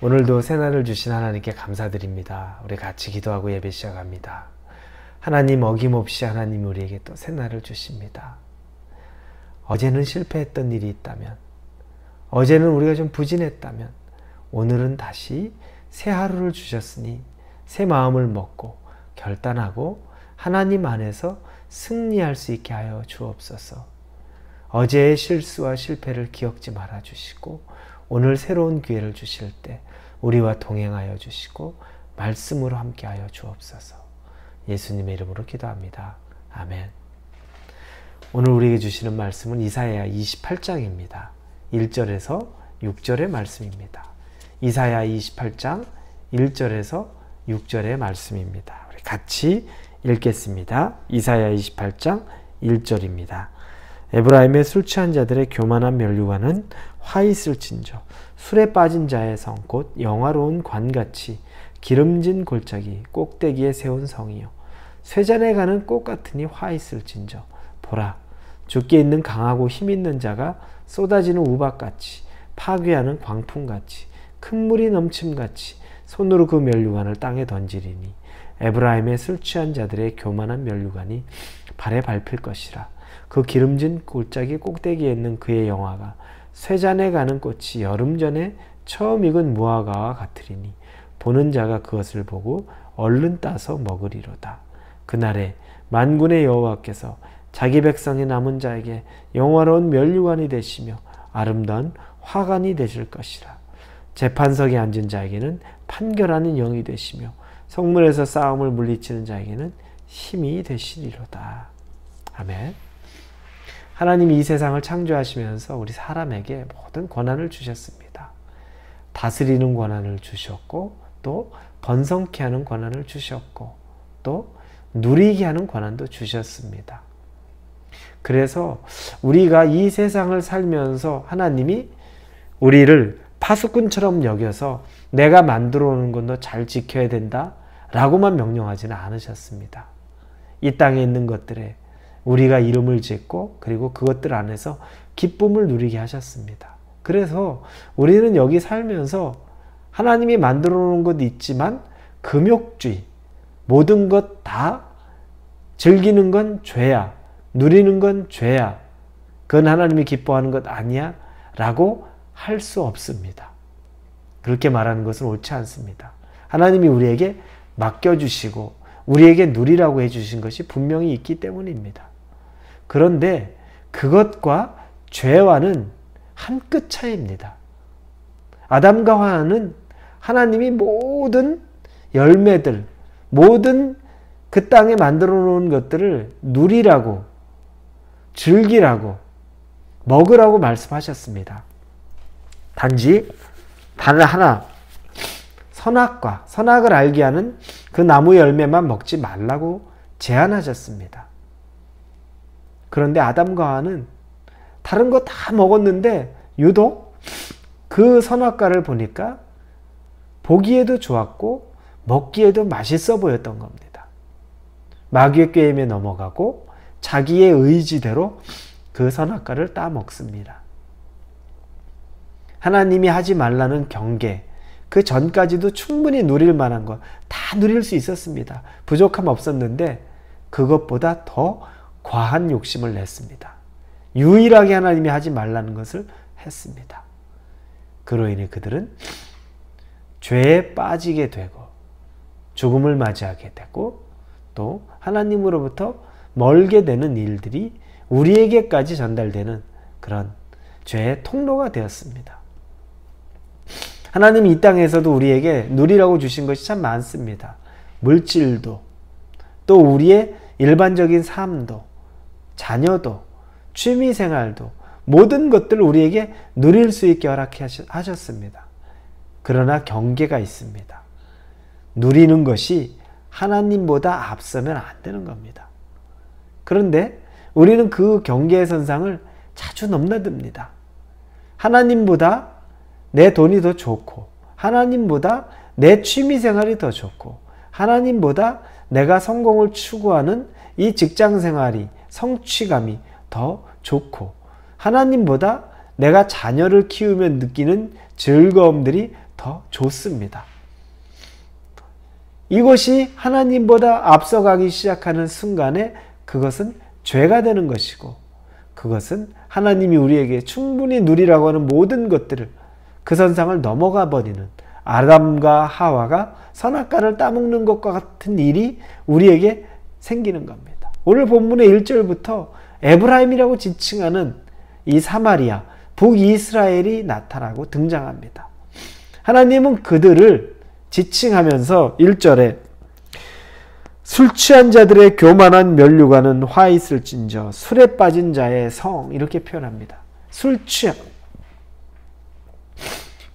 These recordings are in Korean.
오늘도 새날을 주신 하나님께 감사드립니다. 우리 같이 기도하고 예배 시작합니다. 하나님, 어김없이 하나님 우리에게 또 새날을 주십니다. 어제는 실패했던 일이 있다면, 어제는 우리가 좀 부진했다면 오늘은 다시 새 하루를 주셨으니 새 마음을 먹고 결단하고 하나님 안에서 승리할 수 있게 하여 주옵소서. 어제의 실수와 실패를 기억지 말아 주시고 오늘 새로운 기회를 주실 때 우리와 동행하여 주시고 말씀으로 함께하여 주옵소서. 예수님의 이름으로 기도합니다. 아멘. 오늘 우리에게 주시는 말씀은 이사야 28장입니다. 1절에서 6절의 말씀입니다. 이사야 28장 1절에서 6절의 말씀입니다. 우리 같이 읽겠습니다. 이사야 28장 1절입니다. 에브라임의 술 취한 자들의 교만한 면류관은 화 있을진저 술에 빠진 자의 성 곧 영화로운 관같이 기름진 골짜기 꼭대기에 세운 성이요 쇠잔에 가는 꽃 같으니 화 있을진저 보라 죽게 있는 강하고 힘 있는 자가 쏟아지는 우박같이 파괴하는 광풍같이 큰 물이 넘침같이 손으로 그 면류관을 땅에 던지리니 에브라임의 술 취한 자들의 교만한 면류관이 발에 밟힐 것이라. 그 기름진 골짜기 꼭대기에 있는 그의 영화가 쇠잔에 가는 꽃이 여름 전에 처음 익은 무화과와 같으리니 보는 자가 그것을 보고 얼른 따서 먹으리로다. 그날에 만군의 여호와께서 자기 백성이 남은 자에게 영화로운 면류관이 되시며 아름다운 화관이 되실 것이라. 재판석에 앉은 자에게는 판결하는 영이 되시며 성문에서 싸움을 물리치는 자에게는 힘이 되시리로다. 아멘. 하나님이 이 세상을 창조하시면서 우리 사람에게 모든 권한을 주셨습니다. 다스리는 권한을 주셨고 또 번성케 하는 권한을 주셨고 또 누리게 하는 권한도 주셨습니다. 그래서 우리가 이 세상을 살면서 하나님이 우리를 파수꾼처럼 여겨서 내가 만들어 놓은 건 너 잘 지켜야 된다 라고만 명령하지는 않으셨습니다. 이 땅에 있는 것들에 우리가 이름을 짓고 그리고 그것들 안에서 기쁨을 누리게 하셨습니다. 그래서 우리는 여기 살면서 하나님이 만들어 놓은 것 있지만 금욕주의, 모든 것 다 즐기는 건 죄야, 누리는 건 죄야, 그건 하나님이 기뻐하는 것 아니야 라고 할 수 없습니다. 그렇게 말하는 것은 옳지 않습니다. 하나님이 우리에게 맡겨주시고 우리에게 누리라고 해주신 것이 분명히 있기 때문입니다. 그런데 그것과 죄와는 한 끗 차이입니다. 아담과 하와는 하나님이 모든 열매들, 모든 그 땅에 만들어 놓은 것들을 누리라고, 즐기라고, 먹으라고 말씀하셨습니다. 단지 단 하나, 선악을 알게 하는 그 나무 열매만 먹지 말라고 제안하셨습니다. 그런데 아담과 하와는 다른 거 다 먹었는데 유독 그 선악과를 보니까 보기에도 좋았고 먹기에도 맛있어 보였던 겁니다. 마귀의 꾀임에 넘어가고 자기의 의지대로 그 선악과를 따먹습니다. 하나님이 하지 말라는 경계, 그 전까지도 충분히 누릴 만한 것 다 누릴 수 있었습니다. 부족함 없었는데 그것보다 더 과한 욕심을 냈습니다. 유일하게 하나님이 하지 말라는 것을 했습니다. 그로 인해 그들은 죄에 빠지게 되고 죽음을 맞이하게 되고 또 하나님으로부터 멀게 되는 일들이 우리에게까지 전달되는 그런 죄의 통로가 되었습니다. 하나님이 이 땅에서도 우리에게 누리라고 주신 것이 참 많습니다. 물질도 또 우리의 일반적인 삶도 자녀도 취미생활도 모든 것들을 우리에게 누릴 수 있게 허락하셨습니다. 그러나 경계가 있습니다. 누리는 것이 하나님보다 앞서면 안 되는 겁니다. 그런데 우리는 그 경계의 선상을 자주 넘나듭니다. 하나님보다 내 돈이 더 좋고 하나님보다 내 취미생활이 더 좋고 하나님보다 내가 성공을 추구하는 이 직장생활이 성취감이 더 좋고 하나님보다 내가 자녀를 키우며 느끼는 즐거움들이 더 더 좋습니다. 이것이 하나님보다 앞서가기 시작하는 순간에 그것은 죄가 되는 것이고, 그것은 하나님이 우리에게 충분히 누리라고 하는 모든 것들을, 그 선상을 넘어가 버리는, 아담과 하와가 선악과를 따먹는 것과 같은 일이 우리에게 생기는 겁니다. 오늘 본문의 1절부터 에브라임이라고 지칭하는 이 사마리아, 북이스라엘이 나타나고 등장합니다. 하나님은 그들을 지칭하면서 1절에 술 취한 자들의 교만한 면류관은 화 있을진저 술에 빠진 자의 성, 이렇게 표현합니다. 술 취한,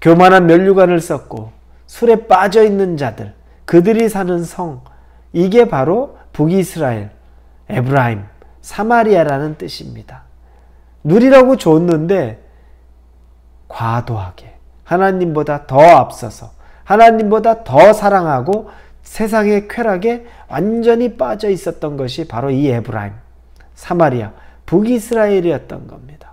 교만한 면류관을 썼고 술에 빠져 있는 자들, 그들이 사는 성, 이게 바로 북이스라엘, 에브라임, 사마리아라는 뜻입니다. 누리라고 줬는데 과도하게, 하나님보다 더 앞서서, 하나님보다 더 사랑하고 세상의 쾌락에 완전히 빠져 있었던 것이 바로 이 에브라임, 사마리아, 북이스라엘이었던 겁니다.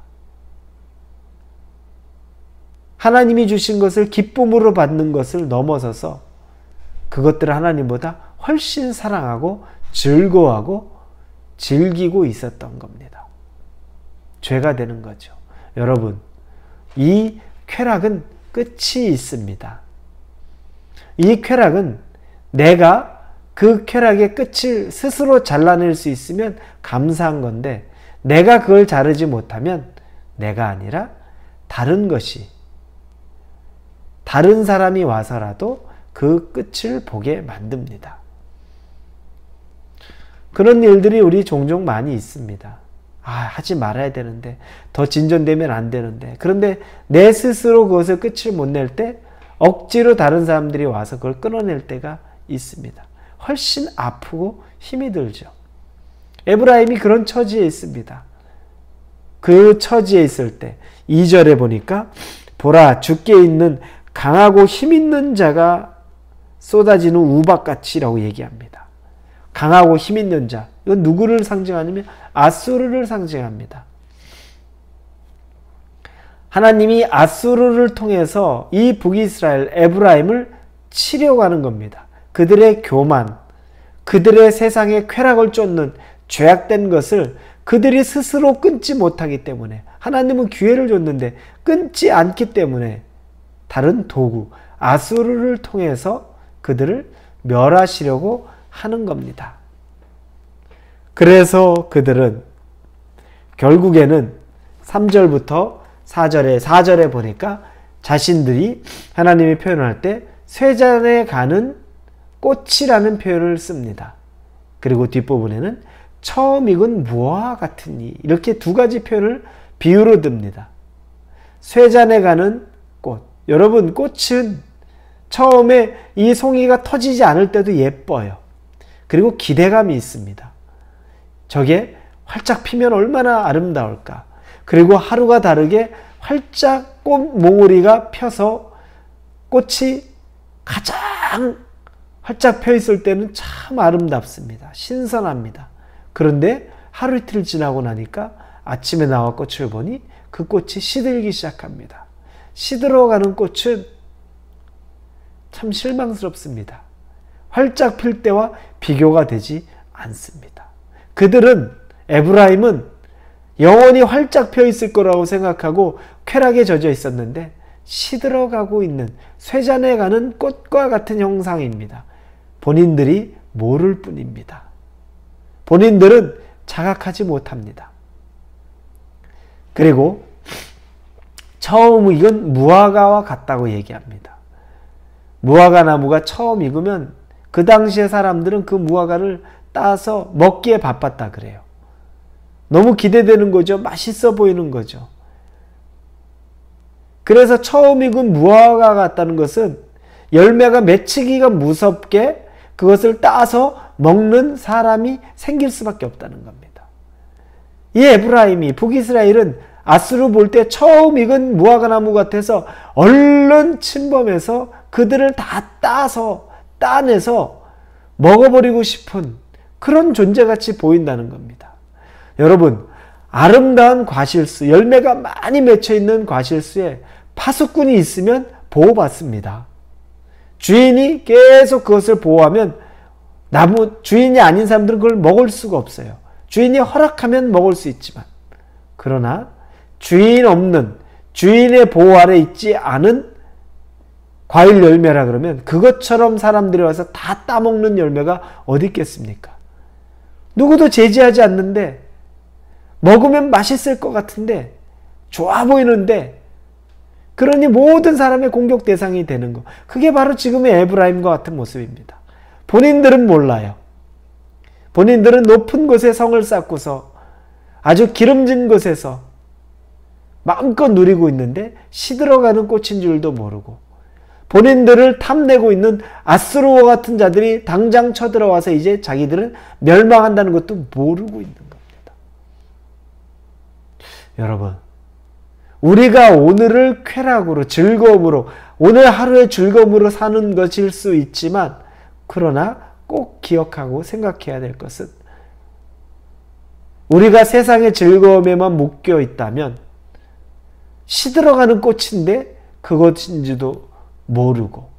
하나님이 주신 것을 기쁨으로 받는 것을 넘어서서 그것들을 하나님보다 훨씬 사랑하고 즐거워하고 즐기고 있었던 겁니다. 죄가 되는 거죠. 여러분, 이 쾌락은 끝이 있습니다. 이 쾌락은 내가 그 쾌락의 끝을 스스로 잘라낼 수 있으면 감사한 건데, 내가 그걸 자르지 못하면 내가 아니라 다른 것이, 다른 사람이 와서라도 그 끝을 보게 만듭니다. 그런 일들이 우리 종종 많이 있습니다. 하지 말아야 되는데, 더 진전되면 안 되는데, 그런데 내 스스로 그것을 끝을 못 낼 때 억지로 다른 사람들이 와서 그걸 끊어낼 때가 있습니다. 훨씬 아프고 힘이 들죠. 에브라임이 그런 처지에 있습니다. 그 처지에 있을 때 2절에 보니까 보라, 주께 있는 강하고 힘있는 자가 쏟아지는 우박같이라고 얘기합니다. 강하고 힘있는 자, 이건 누구를 상징하냐면 아수르를 상징합니다. 하나님이 아수르를 통해서 이 북이스라엘 에브라임을 치려고 하는 겁니다. 그들의 교만, 그들의 세상의 쾌락을 쫓는 죄악된 것을 그들이 스스로 끊지 못하기 때문에, 하나님은 기회를 줬는데 끊지 않기 때문에 다른 도구 아수르를 통해서 그들을 멸하시려고 하는 겁니다. 그래서 그들은 결국에는 3절부터 4절에 보니까 자신들이, 하나님이 표현할 때 쇠잔에 가는 꽃이라는 표현을 씁니다. 그리고 뒷부분에는 처음 익은 무화과 같은 이, 이렇게 두 가지 표현을 비유로 듭니다. 쇠잔에 가는 꽃. 여러분, 꽃은 처음에 이 송이가 터지지 않을 때도 예뻐요. 그리고 기대감이 있습니다. 저게 활짝 피면 얼마나 아름다울까. 그리고 하루가 다르게 활짝 꽃 몽우리가 펴서 꽃이 가장 활짝 펴 있을 때는 참 아름답습니다. 신선합니다. 그런데 하루 이틀 지나고 나니까 아침에 나와 꽃을 보니 그 꽃이 시들기 시작합니다. 시들어가는 꽃은 참 실망스럽습니다. 활짝 필 때와 비교가 되지 않습니다. 그들은, 에브라임은 영원히 활짝 펴 있을 거라고 생각하고 쾌락에 젖어 있었는데 시들어가고 있는 쇠잔에 가는 꽃과 같은 형상입니다. 본인들이 모를 뿐입니다. 본인들은 자각하지 못합니다. 그리고 처음 익은 무화과와 같다고 얘기합니다. 무화과 나무가 처음 익으면 그 당시의 사람들은 그 무화과를 따서 먹기에 바빴다 그래요. 너무 기대되는 거죠. 맛있어 보이는 거죠. 그래서 처음 익은 무화과 같다는 것은 열매가 맺히기가 무섭게 그것을 따서 먹는 사람이 생길 수밖에 없다는 겁니다. 이 에브라임이, 북이스라엘은 아수르 볼 때 처음 익은 무화과 나무 같아서 얼른 침범해서 그들을 다 따내서 먹어버리고 싶은 그런 존재같이 보인다는 겁니다. 여러분, 아름다운 과실수, 열매가 많이 맺혀있는 과실수에 파수꾼이 있으면 보호받습니다. 주인이 계속 그것을 보호하면 주인이 아닌 사람들은 그걸 먹을 수가 없어요. 주인이 허락하면 먹을 수 있지만, 그러나 주인 없는, 주인의 보호 아래 있지 않은 과일 열매라 그러면 그것처럼 사람들이 와서 다 따먹는 열매가 어디 있겠습니까? 누구도 제지하지 않는데, 먹으면 맛있을 것 같은데, 좋아 보이는데, 그러니 모든 사람의 공격 대상이 되는 것. 그게 바로 지금의 에브라임과 같은 모습입니다. 본인들은 몰라요. 본인들은 높은 곳에 성을 쌓고서 아주 기름진 곳에서 마음껏 누리고 있는데 시들어가는 꽃인 줄도 모르고, 본인들을 탐내고 있는 아수르와 같은 자들이 당장 쳐들어와서 이제 자기들은 멸망한다는 것도 모르고 있는 겁니다. 여러분, 우리가 오늘을 쾌락으로, 즐거움으로, 오늘 하루의 즐거움으로 사는 것일 수 있지만, 그러나 꼭 기억하고 생각해야 될 것은, 우리가 세상의 즐거움에만 묶여 있다면 시들어가는 꽃인데 그것인지도 모르고,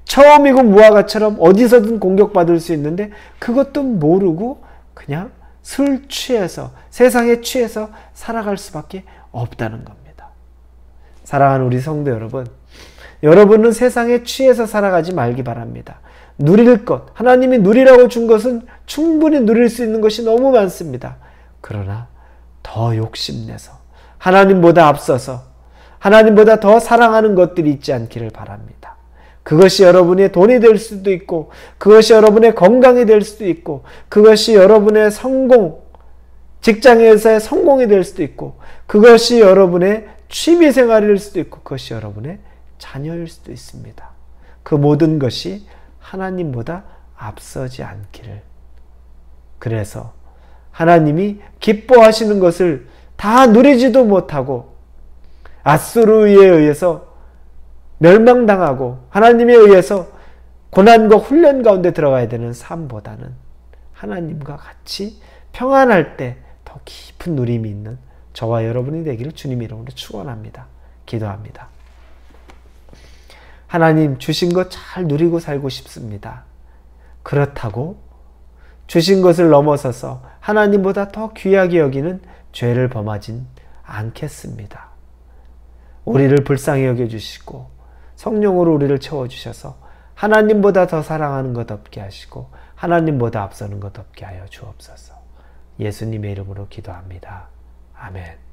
처음이고 무화과처럼 어디서든 공격받을 수 있는데 그것도 모르고 그냥 술 취해서, 세상에 취해서 살아갈 수밖에 없다는 겁니다. 사랑하는 우리 성도 여러분, 여러분은 세상에 취해서 살아가지 말기 바랍니다. 누릴 것, 하나님이 누리라고 준 것은 충분히 누릴 수 있는 것이 너무 많습니다. 그러나 더 욕심내서, 하나님보다 앞서서, 하나님보다 더 사랑하는 것들이 있지 않기를 바랍니다. 그것이 여러분의 돈이 될 수도 있고, 그것이 여러분의 건강이 될 수도 있고, 그것이 여러분의 성공, 직장에서의 성공이 될 수도 있고, 그것이 여러분의 취미생활일 수도 있고, 그것이 여러분의 자녀일 수도 있습니다. 그 모든 것이 하나님보다 앞서지 않기를. 그래서 하나님이 기뻐하시는 것을 다 누리지도 못하고 아수르에 의해서 멸망당하고 하나님에 의해서 고난과 훈련 가운데 들어가야 되는 삶보다는 하나님과 같이 평안할 때 더 깊은 누림이 있는 저와 여러분이 되기를 주님 이름으로 축원합니다. 기도합니다. 하나님, 주신 것 잘 누리고 살고 싶습니다. 그렇다고 주신 것을 넘어서서 하나님보다 더 귀하게 여기는 죄를 범하진 않겠습니다. 우리를 불쌍히 여겨주시고 성령으로 우리를 채워주셔서 하나님보다 더 사랑하는 것 없게 하시고 하나님보다 앞서는 것 없게 하여 주옵소서. 예수님의 이름으로 기도합니다. 아멘.